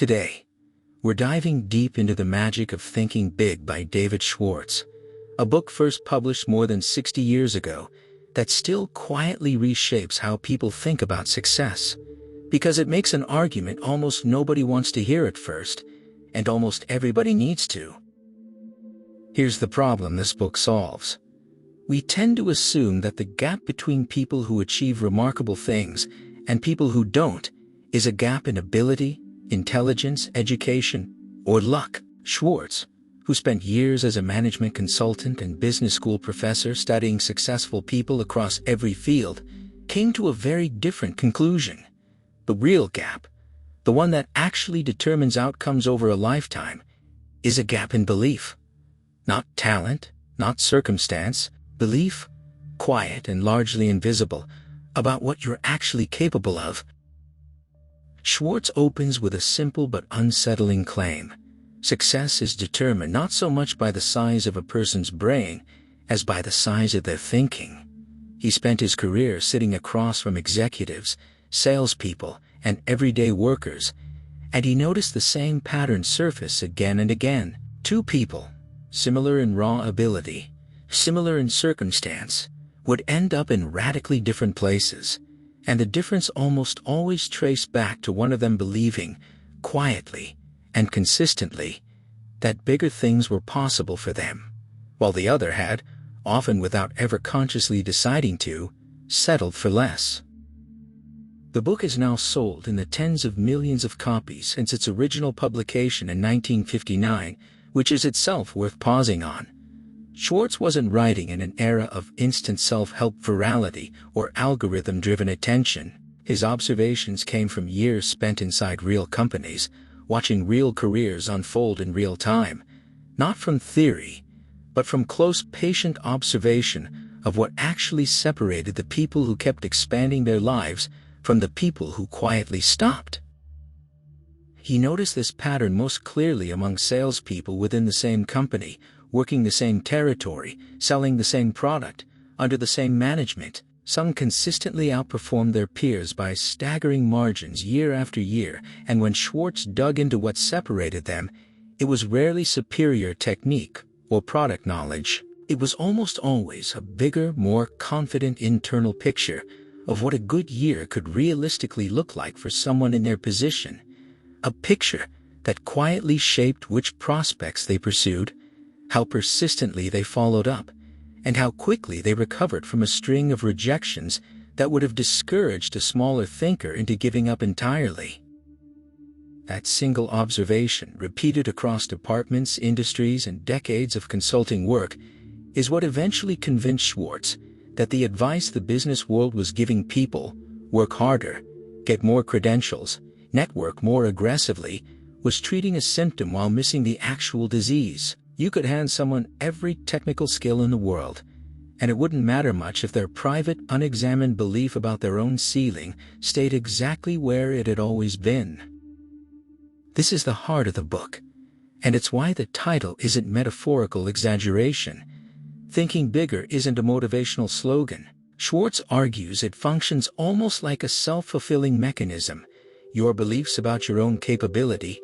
Today, we're diving deep into the magic of Thinking Big by David Schwartz, a book first published more than 60 years ago that still quietly reshapes how people think about success, because it makes an argument almost nobody wants to hear at first, and almost everybody needs to. Here's the problem this book solves. We tend to assume that the gap between people who achieve remarkable things and people who don't is a gap in ability, intelligence, education, or luck. Schwartz, who spent years as a management consultant and business school professor studying successful people across every field, came to a very different conclusion. The real gap, the one that actually determines outcomes over a lifetime, is a gap in belief. Not talent, not circumstance, belief, quiet and largely invisible, about what you're actually capable of. Schwartz opens with a simple but unsettling claim. Success is determined not so much by the size of a person's brain as by the size of their thinking. He spent his career sitting across from executives, salespeople, and everyday workers, and he noticed the same pattern surface again and again. Two people, similar in raw ability, similar in circumstance, would end up in radically different places, and the difference almost always traced back to one of them believing, quietly and consistently, that bigger things were possible for them, while the other had, often without ever consciously deciding to, settled for less. The book is now sold in the tens of millions of copies since its original publication in 1959, which is itself worth pausing on. Schwartz wasn't writing in an era of instant self-help virality or algorithm-driven attention. His observations came from years spent inside real companies, watching real careers unfold in real time, not from theory, but from close, patient observation of what actually separated the people who kept expanding their lives from the people who quietly stopped. He noticed this pattern most clearly among salespeople within the same company, working the same territory, selling the same product, under the same management. Some consistently outperformed their peers by staggering margins year after year, and when Schwartz dug into what separated them, it was rarely superior technique or product knowledge. It was almost always a bigger, more confident internal picture of what a good year could realistically look like for someone in their position, a picture that quietly shaped which prospects they pursued, how persistently they followed up, and how quickly they recovered from a string of rejections that would have discouraged a smaller thinker into giving up entirely. That single observation, repeated across departments, industries, and decades of consulting work, is what eventually convinced Schwartz that the advice the business world was giving people, work harder, get more credentials, network more aggressively, was treating a symptom while missing the actual disease. You could hand someone every technical skill in the world, and it wouldn't matter much if their private, unexamined belief about their own ceiling stayed exactly where it had always been. This is the heart of the book, and it's why the title isn't metaphorical exaggeration. Thinking bigger isn't a motivational slogan. Schwartz argues it functions almost like a self-fulfilling mechanism. Your beliefs about your own capability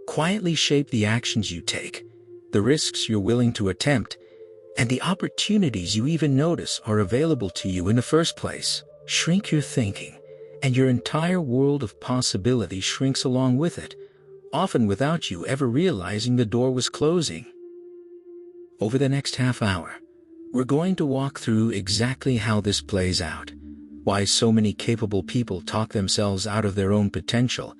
quietly shape the actions you take, the risks you're willing to attempt, and the opportunities you even notice are available to you in the first place. Shrink your thinking, and your entire world of possibility shrinks along with it, often without you ever realizing the door was closing. Over the next half hour, we're going to walk through exactly how this plays out, why so many capable people talk themselves out of their own potential,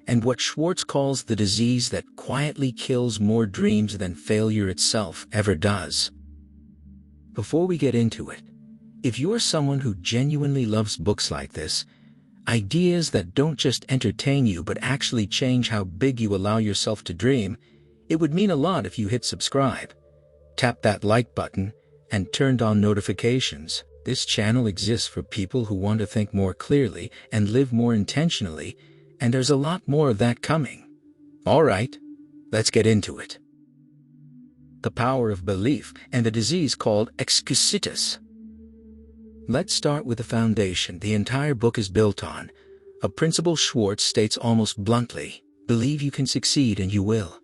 and what Schwartz calls the disease that quietly kills more dreams than failure itself ever does. Before we get into it, if you're someone who genuinely loves books like this, ideas that don't just entertain you but actually change how big you allow yourself to dream, it would mean a lot if you hit subscribe, tap that like button, and turned on notifications. This channel exists for people who want to think more clearly and live more intentionally, and there's a lot more of that coming. All right, let's get into it. The power of belief and the disease called Excusitis. Let's start with the foundation the entire book is built on, a principle Schwartz states almost bluntly. Believe you can succeed and you will.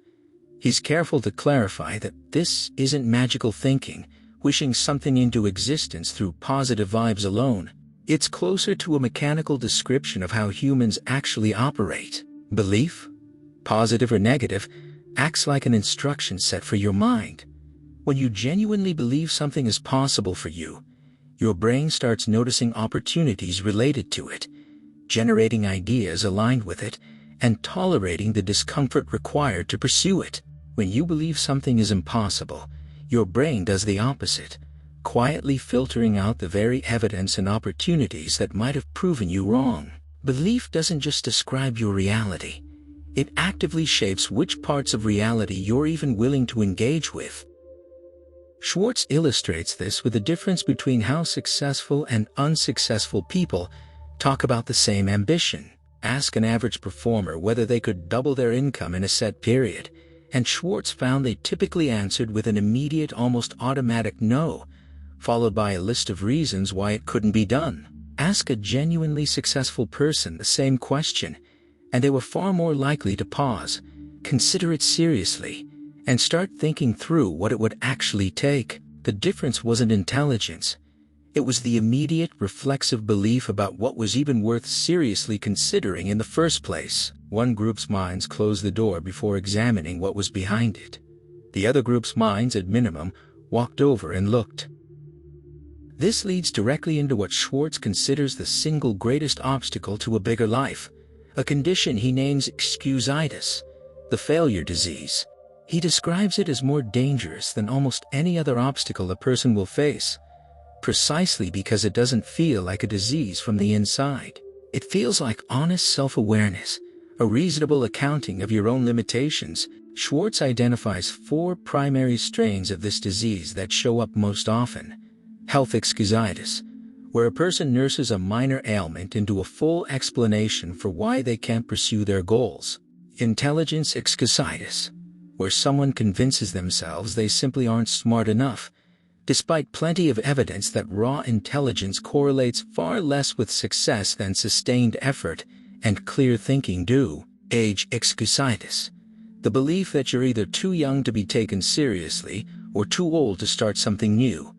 He's careful to clarify that this isn't magical thinking, wishing something into existence through positive vibes alone. It's closer to a mechanical description of how humans actually operate. Belief, positive or negative, acts like an instruction set for your mind. When you genuinely believe something is possible for you, your brain starts noticing opportunities related to it, generating ideas aligned with it, and tolerating the discomfort required to pursue it. When you believe something is impossible, your brain does the opposite, quietly filtering out the very evidence and opportunities that might have proven you wrong. Belief doesn't just describe your reality. It actively shapes which parts of reality you're even willing to engage with. Schwartz illustrates this with the difference between how successful and unsuccessful people talk about the same ambition. Ask an average performer whether they could double their income in a set period, and Schwartz found they typically answered with an immediate, almost automatic no, followed by a list of reasons why it couldn't be done. Ask a genuinely successful person the same question, and they were far more likely to pause, consider it seriously, and start thinking through what it would actually take. The difference wasn't intelligence. It was the immediate, reflexive belief about what was even worth seriously considering in the first place. One group's minds closed the door before examining what was behind it. The other group's minds, at minimum, walked over and looked. This leads directly into what Schwartz considers the single greatest obstacle to a bigger life, a condition he names Excusitis, the failure disease. He describes it as more dangerous than almost any other obstacle a person will face, precisely because it doesn't feel like a disease from the inside. It feels like honest self-awareness, a reasonable accounting of your own limitations. Schwartz identifies 4 primary strains of this disease that show up most often. Health excusitis, where a person nurses a minor ailment into a full explanation for why they can't pursue their goals. Intelligence excusitis, where someone convinces themselves they simply aren't smart enough, despite plenty of evidence that raw intelligence correlates far less with success than sustained effort and clear thinking do. Age excusitis, the belief that you're either too young to be taken seriously or too old to start something new,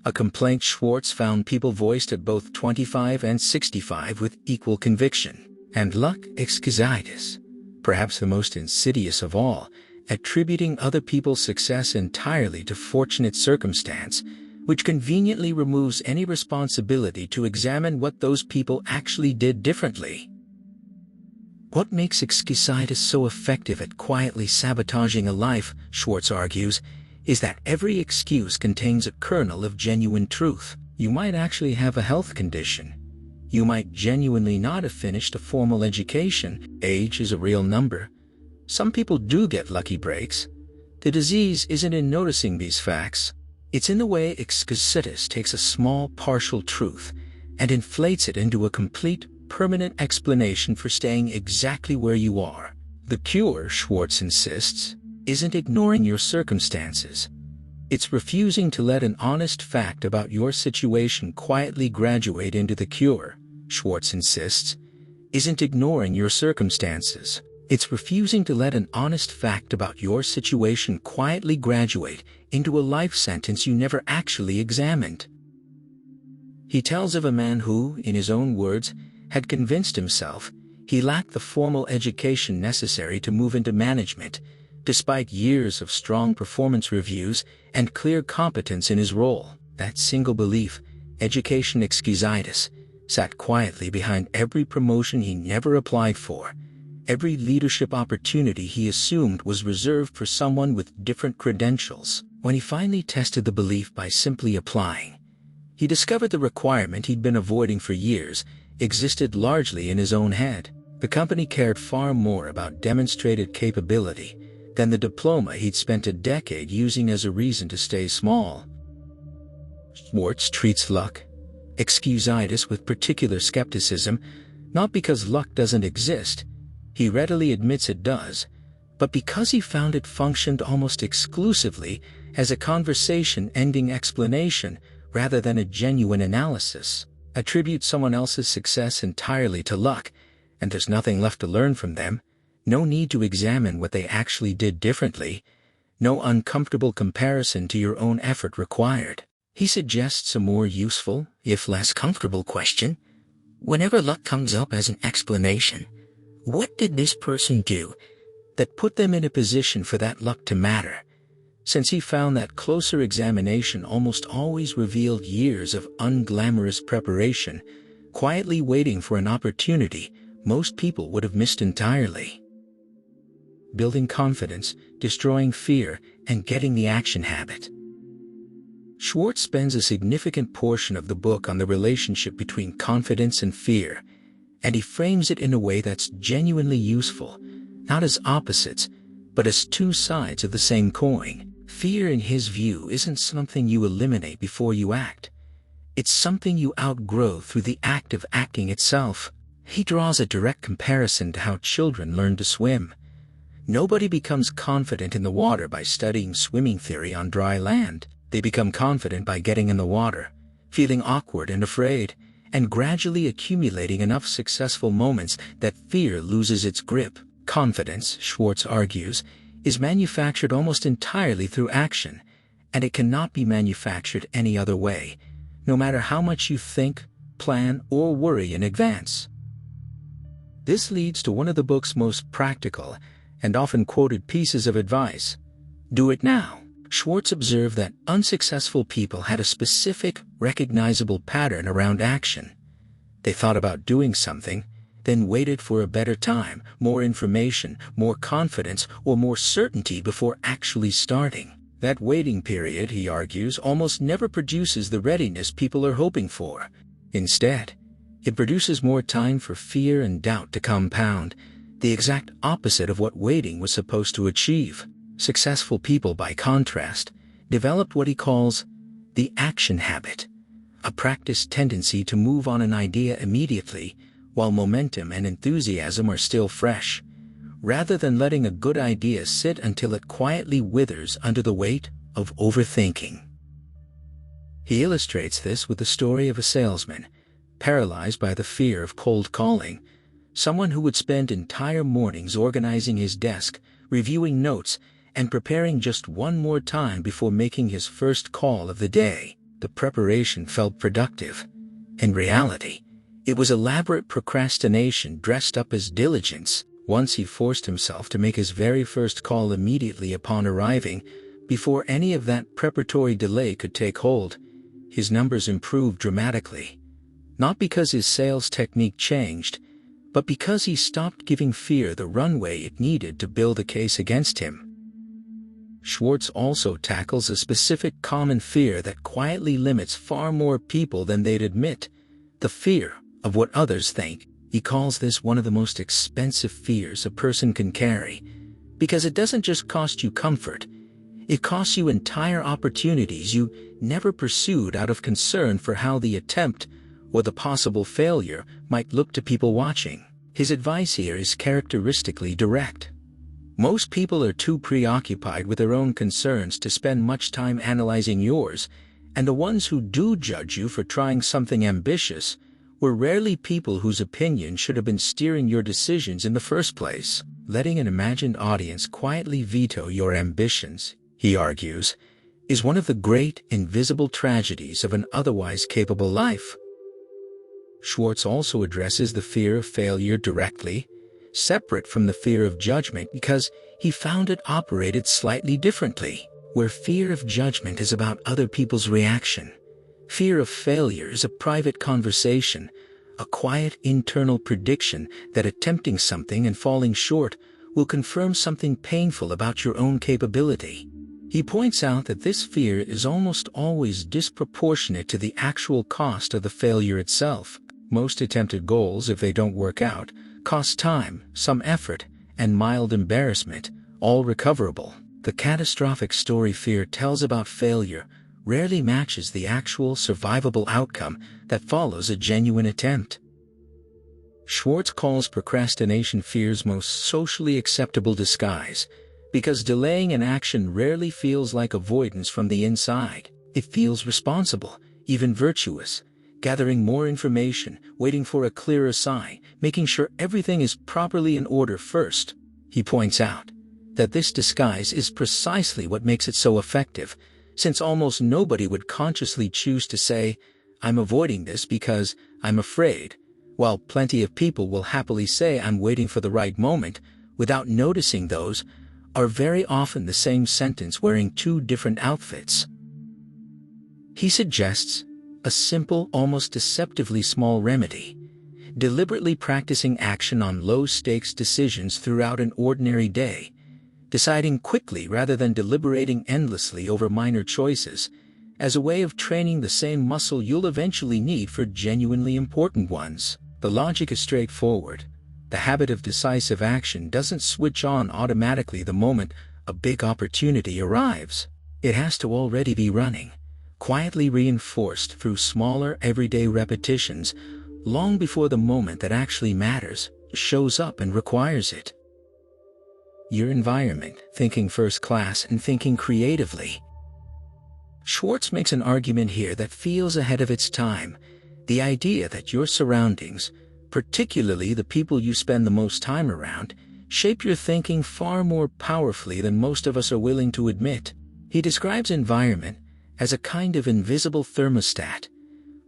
a complaint Schwartz found people voiced at both 25 and 65 with equal conviction. And luck excusitis, perhaps the most insidious of all, attributing other people's success entirely to fortunate circumstance, which conveniently removes any responsibility to examine what those people actually did differently. What makes excusitis so effective at quietly sabotaging a life, Schwartz argues, is that every excuse contains a kernel of genuine truth. You might actually have a health condition. You might genuinely not have finished a formal education. Age is a real number. Some people do get lucky breaks. The disease isn't in noticing these facts. It's in the way Excusitis takes a small partial truth and inflates it into a complete, permanent explanation for staying exactly where you are. The cure, Schwartz insists, isn't ignoring your circumstances. It's refusing to let an honest fact about your situation quietly graduate into the cure. Schwartz insists, isn't ignoring your circumstances. It's refusing to let an honest fact about your situation quietly graduate into a life sentence you never actually examined. He tells of a man who, in his own words, had convinced himself he lacked the formal education necessary to move into management, despite years of strong performance reviews and clear competence in his role. That single belief, education excusitis, sat quietly behind every promotion he never applied for, every leadership opportunity he assumed was reserved for someone with different credentials. When he finally tested the belief by simply applying, he discovered the requirement he'd been avoiding for years existed largely in his own head. The company cared far more about demonstrated capability than the diploma he'd spent a decade using as a reason to stay small. Schwartz treats luck, excusitis with particular skepticism, not because luck doesn't exist, he readily admits it does, but because he found it functioned almost exclusively as a conversation-ending explanation rather than a genuine analysis. Attribute someone else's success entirely to luck, and there's nothing left to learn from them. No need to examine what they actually did differently. No uncomfortable comparison to your own effort required. He suggests a more useful, if less comfortable question. Whenever luck comes up as an explanation, what did this person do that put them in a position for that luck to matter? Since he found that closer examination almost always revealed years of unglamorous preparation, quietly waiting for an opportunity most people would have missed entirely. Building confidence, destroying fear, and getting the action habit. Schwartz spends a significant portion of the book on the relationship between confidence and fear, and he frames it in a way that's genuinely useful, not as opposites, but as two sides of the same coin. Fear, in his view, isn't something you eliminate before you act. It's something you outgrow through the act of acting itself. He draws a direct comparison to how children learn to swim. Nobody becomes confident in the water by studying swimming theory on dry land. They become confident by getting in the water, feeling awkward and afraid, and gradually accumulating enough successful moments that fear loses its grip. Confidence, Schwartz argues, is manufactured almost entirely through action, and it cannot be manufactured any other way, no matter how much you think, plan, or worry in advance. This leads to one of the book's most practical and often quoted pieces of advice. Do it now. Schwartz observed that unsuccessful people had a specific, recognizable pattern around action. They thought about doing something, then waited for a better time, more information, more confidence, or more certainty before actually starting. That waiting period, he argues, almost never produces the readiness people are hoping for. Instead, it produces more time for fear and doubt to compound, the exact opposite of what waiting was supposed to achieve. Successful people, by contrast, developed what he calls the action habit, a practiced tendency to move on an idea immediately while momentum and enthusiasm are still fresh, rather than letting a good idea sit until it quietly withers under the weight of overthinking. He illustrates this with the story of a salesman, paralyzed by the fear of cold calling, someone who would spend entire mornings organizing his desk, reviewing notes, and preparing just one more time before making his first call of the day. The preparation felt productive. In reality, it was elaborate procrastination dressed up as diligence. Once he forced himself to make his very first call immediately upon arriving, before any of that preparatory delay could take hold, his numbers improved dramatically. Not because his sales technique changed, but because he stopped giving fear the runway it needed to build a case against him. Schwartz also tackles a specific common fear that quietly limits far more people than they'd admit: the fear of what others think. He calls this one of the most expensive fears a person can carry, because it doesn't just cost you comfort, it costs you entire opportunities you never pursued out of concern for how the attempt or the possible failure might look to people watching. His advice here is characteristically direct. Most people are too preoccupied with their own concerns to spend much time analyzing yours, and the ones who do judge you for trying something ambitious were rarely people whose opinion should have been steering your decisions in the first place. Letting an imagined audience quietly veto your ambitions, he argues, is one of the great invisible tragedies of an otherwise capable life. Schwartz also addresses the fear of failure directly, separate from the fear of judgment, because he found it operated slightly differently. Where fear of judgment is about other people's reaction, fear of failure is a private conversation, a quiet internal prediction that attempting something and falling short will confirm something painful about your own capability. He points out that this fear is almost always disproportionate to the actual cost of the failure itself. Most attempted goals, if they don't work out, cost time, some effort, and mild embarrassment, all recoverable. The catastrophic story fear tells about failure rarely matches the actual survivable outcome that follows a genuine attempt. Schwartz calls procrastination fear's most socially acceptable disguise, because delaying an action rarely feels like avoidance from the inside. It feels responsible, even virtuous, gathering more information, waiting for a clearer sign, making sure everything is properly in order first. He points out that this disguise is precisely what makes it so effective, since almost nobody would consciously choose to say, "I'm avoiding this because I'm afraid," while plenty of people will happily say, "I'm waiting for the right moment," without noticing those are very often the same sentence wearing two different outfits. He suggests a simple, almost deceptively small remedy: deliberately practicing action on low-stakes decisions throughout an ordinary day, deciding quickly rather than deliberating endlessly over minor choices, as a way of training the same muscle you'll eventually need for genuinely important ones. The logic is straightforward. The habit of decisive action doesn't switch on automatically the moment a big opportunity arrives. It has to already be running, quietly reinforced through smaller everyday repetitions, long before the moment that actually matters shows up and requires it. Your environment, thinking first class and thinking creatively. Schwartz makes an argument here that feels ahead of its time: the idea that your surroundings, particularly the people you spend the most time around, shape your thinking far more powerfully than most of us are willing to admit. He describes environment as a kind of invisible thermostat,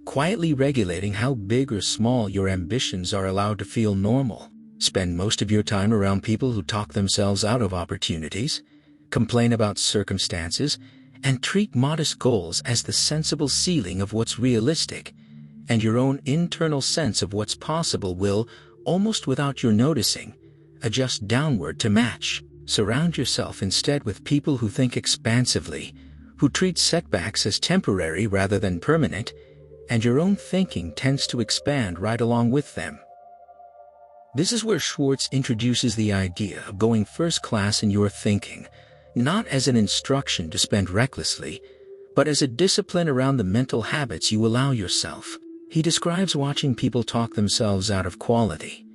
quietly regulating how big or small your ambitions are allowed to feel normal. Spend most of your time around people who talk themselves out of opportunities, complain about circumstances, and treat modest goals as the sensible ceiling of what's realistic, and your own internal sense of what's possible will, almost without your noticing, adjust downward to match. Surround yourself instead with people who think expansively, who treat setbacks as temporary rather than permanent, and your own thinking tends to expand right along with them. This is where Schwartz introduces the idea of going first class in your thinking, not as an instruction to spend recklessly, but as a discipline around the mental habits you allow yourself. He describes watching people talk themselves out of quality,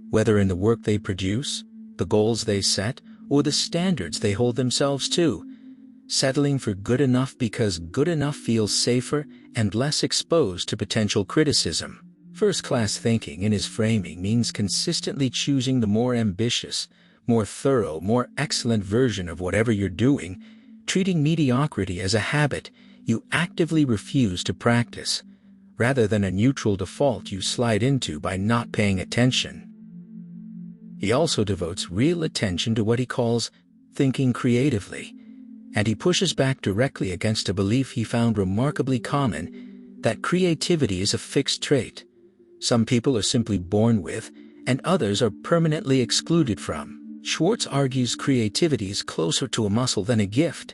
whether in the work they produce, the goals they set, or the standards they hold themselves to, settling for good enough because good enough feels safer and less exposed to potential criticism. First-class thinking in his framing means consistently choosing the more ambitious, more thorough, more excellent version of whatever you're doing, treating mediocrity as a habit you actively refuse to practice, rather than a neutral default you slide into by not paying attention. He also devotes real attention to what he calls thinking creatively, and he pushes back directly against a belief he found remarkably common, that creativity is a fixed trait some people are simply born with, and others are permanently excluded from. Schwartz argues creativity is closer to a muscle than a gift,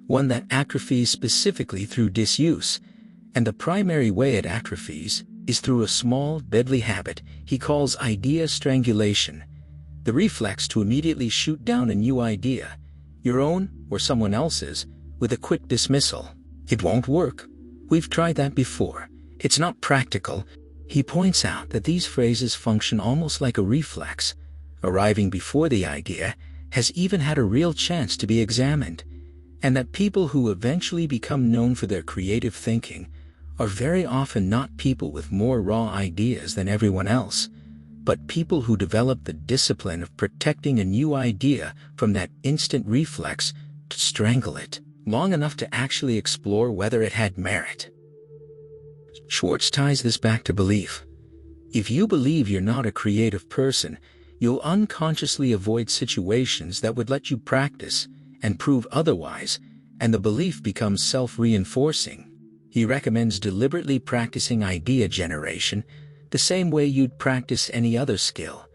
one that atrophies specifically through disuse, and the primary way it atrophies is through a small, deadly habit he calls idea strangulation, the reflex to immediately shoot down a new idea, your own or someone else's, with a quick dismissal. "It won't work. We've tried that before. It's not practical." He points out that these phrases function almost like a reflex, arriving before the idea has even had a real chance to be examined, and that people who eventually become known for their creative thinking are very often not people with more raw ideas than everyone else, but people who develop the discipline of protecting a new idea from that instant reflex to strangle it long enough to actually explore whether it had merit. Schwartz ties this back to belief. If you believe you're not a creative person, you'll unconsciously avoid situations that would let you practice and prove otherwise, and the belief becomes self-reinforcing. He recommends deliberately practicing idea generation the same way you'd practice any other skill,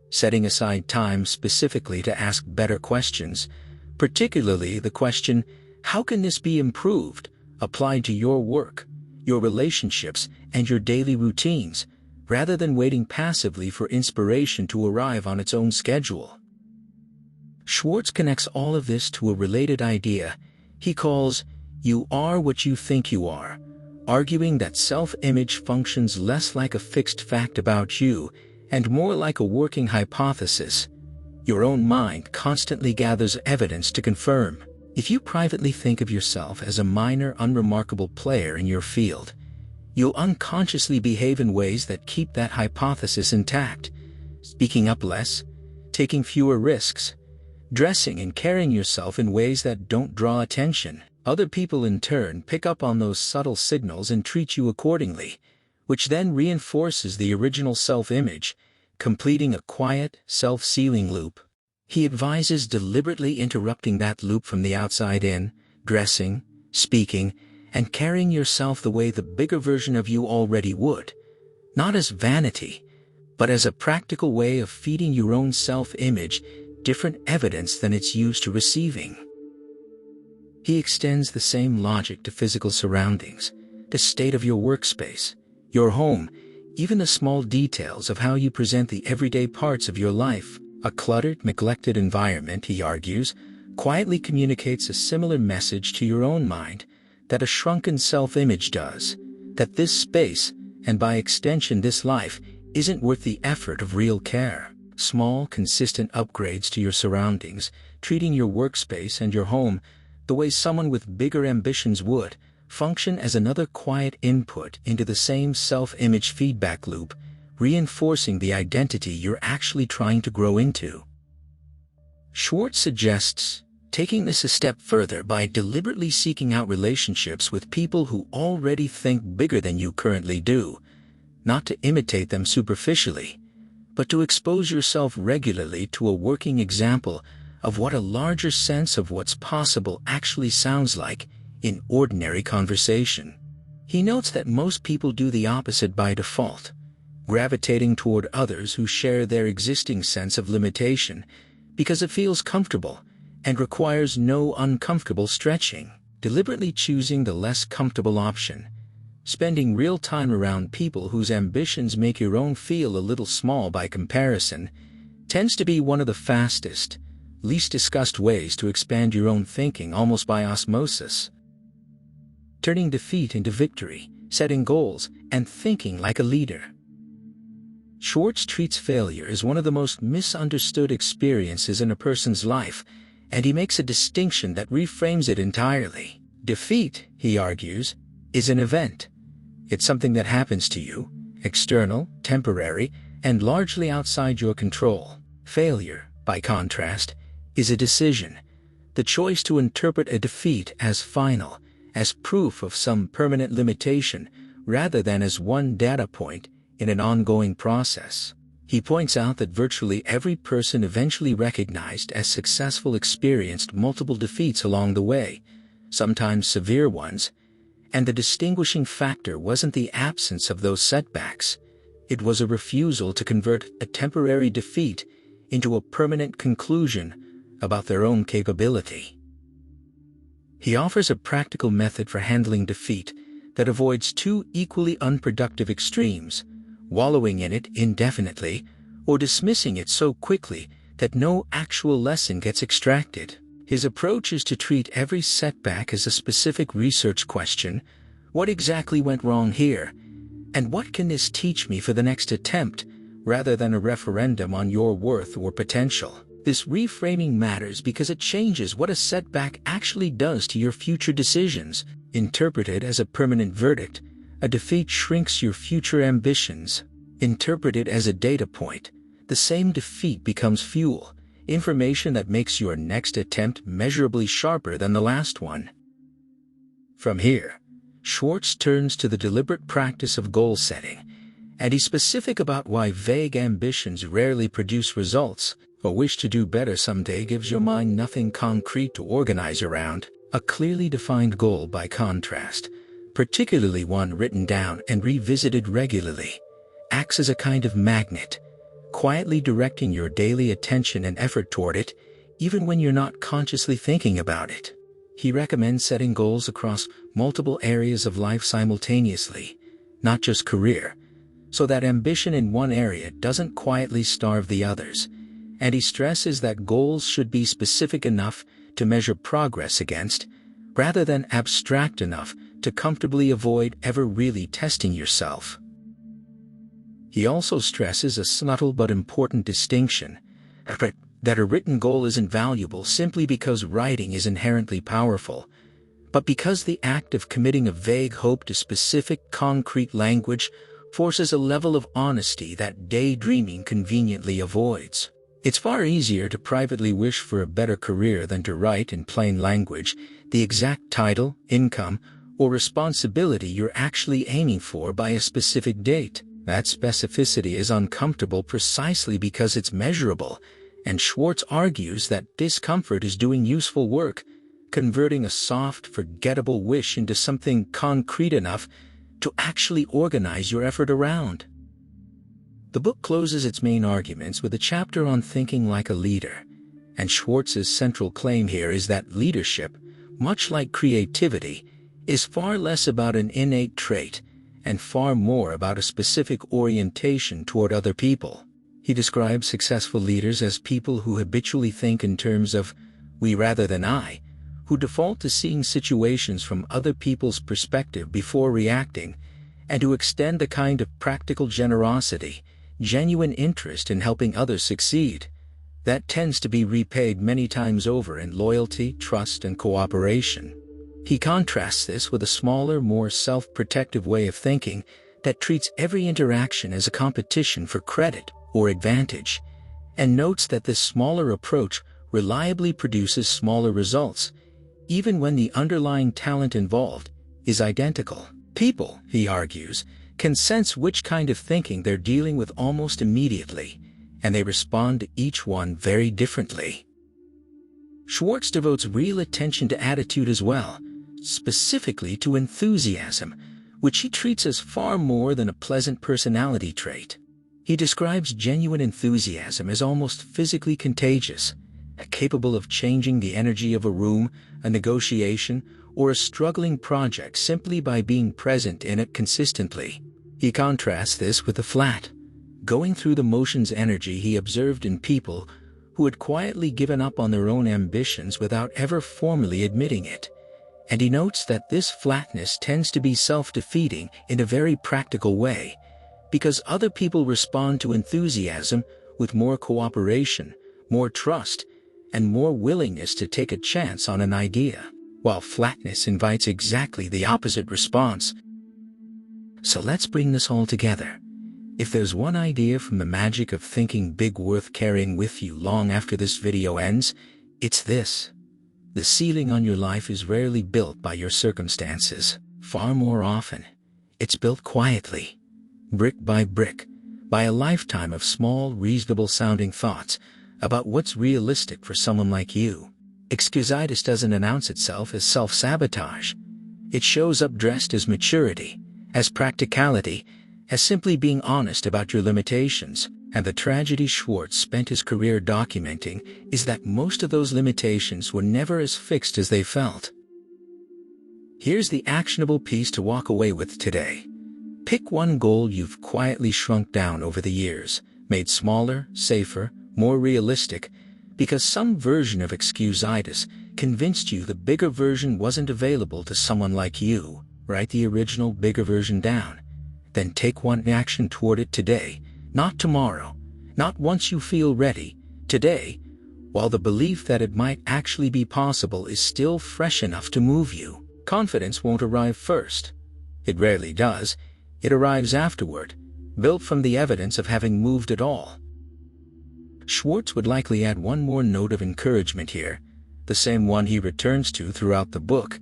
setting aside time specifically to ask better questions, particularly the question, "How can this be improved?" applied to your work, your relationships, and your daily routines, rather than waiting passively for inspiration to arrive on its own schedule. Schwartz connects all of this to a related idea he calls, "You are what you think you are," arguing that self-image functions less like a fixed fact about you and more like a working hypothesis. Your own mind constantly gathers evidence to confirm. If you privately think of yourself as a minor, unremarkable player in your field, you'll unconsciously behave in ways that keep that hypothesis intact, speaking up less, taking fewer risks, dressing and carrying yourself in ways that don't draw attention. Other people in turn pick up on those subtle signals and treat you accordingly, which then reinforces the original self-image, completing a quiet, self-sealing loop. He advises deliberately interrupting that loop from the outside in, dressing, speaking, and carrying yourself the way the bigger version of you already would, not as vanity, but as a practical way of feeding your own self-image different evidence than it's used to receiving. He extends the same logic to physical surroundings, the state of your workspace, your home, even the small details of how you present the everyday parts of your life. A cluttered, neglected environment, he argues, quietly communicates a similar message to your own mind that a shrunken self-image does, that this space, and by extension this life, isn't worth the effort of real care. Small, consistent upgrades to your surroundings, treating your workspace and your home the way someone with bigger ambitions would, function as another quiet input into the same self-image feedback loop, reinforcing the identity you're actually trying to grow into. Schwartz suggests taking this a step further by deliberately seeking out relationships with people who already think bigger than you currently do, not to imitate them superficially, but to expose yourself regularly to a working example of what a larger sense of what's possible actually sounds like in ordinary conversation. He notes that most people do the opposite by default, gravitating toward others who share their existing sense of limitation because it feels comfortable and requires no uncomfortable stretching. Deliberately choosing the less comfortable option, spending real time around people whose ambitions make your own feel a little small by comparison, tends to be one of the fastest, least discussed ways to expand your own thinking almost by osmosis. Turning defeat into victory, setting goals, and thinking like a leader. Schwartz treats failure as one of the most misunderstood experiences in a person's life, and he makes a distinction that reframes it entirely. Defeat, he argues, is an event. It's something that happens to you, external, temporary, and largely outside your control. Failure, by contrast, is a decision, the choice to interpret a defeat as final, as proof of some permanent limitation, rather than as one data point in an ongoing process. He points out that virtually every person eventually recognized as successful experienced multiple defeats along the way, sometimes severe ones, and the distinguishing factor wasn't the absence of those setbacks. It was a refusal to convert a temporary defeat into a permanent conclusion about their own capability. He offers a practical method for handling defeat that avoids two equally unproductive extremes, wallowing in it indefinitely or dismissing it so quickly that no actual lesson gets extracted. His approach is to treat every setback as a specific research question: what exactly went wrong here? And what can this teach me for the next attempt, rather than a referendum on your worth or potential? This reframing matters because it changes what a setback actually does to your future decisions. Interpreted as a permanent verdict, a defeat shrinks your future ambitions. Interpreted as a data point, the same defeat becomes fuel, information that makes your next attempt measurably sharper than the last one. From here, Schwartz turns to the deliberate practice of goal setting, and he's specific about why vague ambitions rarely produce results. A wish to do better someday gives your mind nothing concrete to organize around. A clearly defined goal, by contrast, particularly one written down and revisited regularly, acts as a kind of magnet, quietly directing your daily attention and effort toward it, even when you're not consciously thinking about it. He recommends setting goals across multiple areas of life simultaneously, not just career, so that ambition in one area doesn't quietly starve the others, and he stresses that goals should be specific enough to measure progress against, rather than abstract enough to comfortably avoid ever really testing yourself. He also stresses a subtle but important distinction, that a written goal isn't valuable simply because writing is inherently powerful, but because the act of committing a vague hope to specific, concrete language forces a level of honesty that daydreaming conveniently avoids. It's far easier to privately wish for a better career than to write in plain language the exact title, income, or responsibility you're actually aiming for by a specific date. That specificity is uncomfortable precisely because it's measurable, and Schwartz argues that discomfort is doing useful work, converting a soft, forgettable wish into something concrete enough to actually organize your effort around. The book closes its main arguments with a chapter on thinking like a leader, and Schwartz's central claim here is that leadership, much like creativity, is far less about an innate trait and far more about a specific orientation toward other people. He describes successful leaders as people who habitually think in terms of we rather than I, who default to seeing situations from other people's perspective before reacting, and who extend a kind of practical generosity, genuine interest in helping others succeed. That tends to be repaid many times over in loyalty, trust, and cooperation. He contrasts this with a smaller, more self-protective way of thinking that treats every interaction as a competition for credit or advantage, and notes that this smaller approach reliably produces smaller results, even when the underlying talent involved is identical. People, he argues, can sense which kind of thinking they're dealing with almost immediately, and they respond to each one very differently. Schwartz devotes real attention to attitude as well, specifically to enthusiasm, which he treats as far more than a pleasant personality trait. He describes genuine enthusiasm as almost physically contagious, capable of changing the energy of a room, a negotiation, or a struggling project simply by being present in it consistently. He contrasts this with the flat, going through the motions energy he observed in people who had quietly given up on their own ambitions without ever formally admitting it. And he notes that this flatness tends to be self-defeating in a very practical way, because other people respond to enthusiasm with more cooperation, more trust, and more willingness to take a chance on an idea, while flatness invites exactly the opposite response. So let's bring this all together. If there's one idea from the magic of thinking big worth carrying with you long after this video ends, it's this. The ceiling on your life is rarely built by your circumstances. Far more often, it's built quietly, brick by brick, by a lifetime of small, reasonable-sounding thoughts about what's realistic for someone like you. Excusitis doesn't announce itself as self-sabotage. It shows up dressed as maturity, as practicality, as simply being honest about your limitations. And the tragedy Schwartz spent his career documenting is that most of those limitations were never as fixed as they felt. Here's the actionable piece to walk away with today. Pick one goal you've quietly shrunk down over the years, made smaller, safer, more realistic, because some version of Excusitis convinced you the bigger version wasn't available to someone like you. Write the original bigger version down. Then take one action toward it today, not tomorrow, not once you feel ready, today, while the belief that it might actually be possible is still fresh enough to move you. Confidence won't arrive first. It rarely does. It arrives afterward, built from the evidence of having moved at all. Schwartz would likely add one more note of encouragement here, the same one he returns to throughout the book,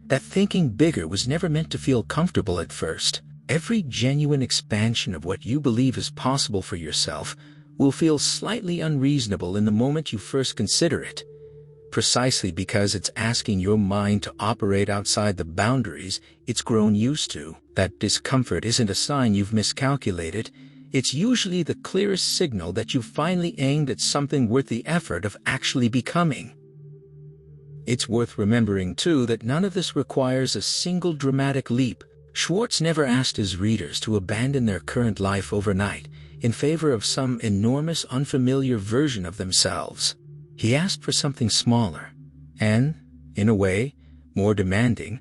that thinking bigger was never meant to feel comfortable at first. Every genuine expansion of what you believe is possible for yourself will feel slightly unreasonable in the moment you first consider it, precisely because it's asking your mind to operate outside the boundaries it's grown used to. That discomfort isn't a sign you've miscalculated. It's usually the clearest signal that you've finally aimed at something worth the effort of actually becoming. It's worth remembering, too, that none of this requires a single dramatic leap. Schwartz never asked his readers to abandon their current life overnight in favor of some enormous unfamiliar version of themselves. He asked for something smaller and, in a way, more demanding,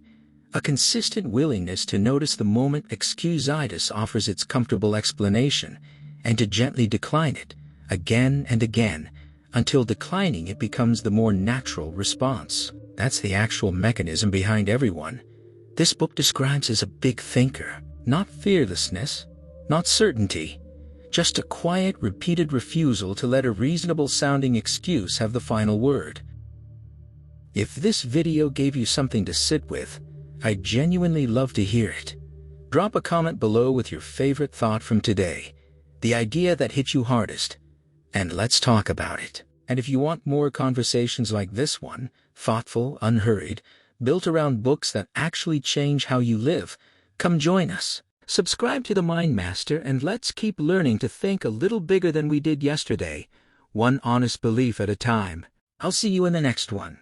a consistent willingness to notice the moment Excusitis offers its comfortable explanation and to gently decline it again and again until declining it becomes the more natural response. That's the actual mechanism behind everyone this book describes as a big thinker. Not fearlessness, not certainty, Just a quiet, repeated refusal to let a reasonable-sounding excuse have the final word. If this video gave you something to sit with, I'd genuinely love to hear it. Drop a comment below with your favorite thought from today, the idea that hit you hardest, and let's talk about it. And if you want more conversations like this one, thoughtful, unhurried, built around books that actually change how you live, come join us. Subscribe to the Mind Master and let's keep learning to think a little bigger than we did yesterday, one honest belief at a time. I'll see you in the next one.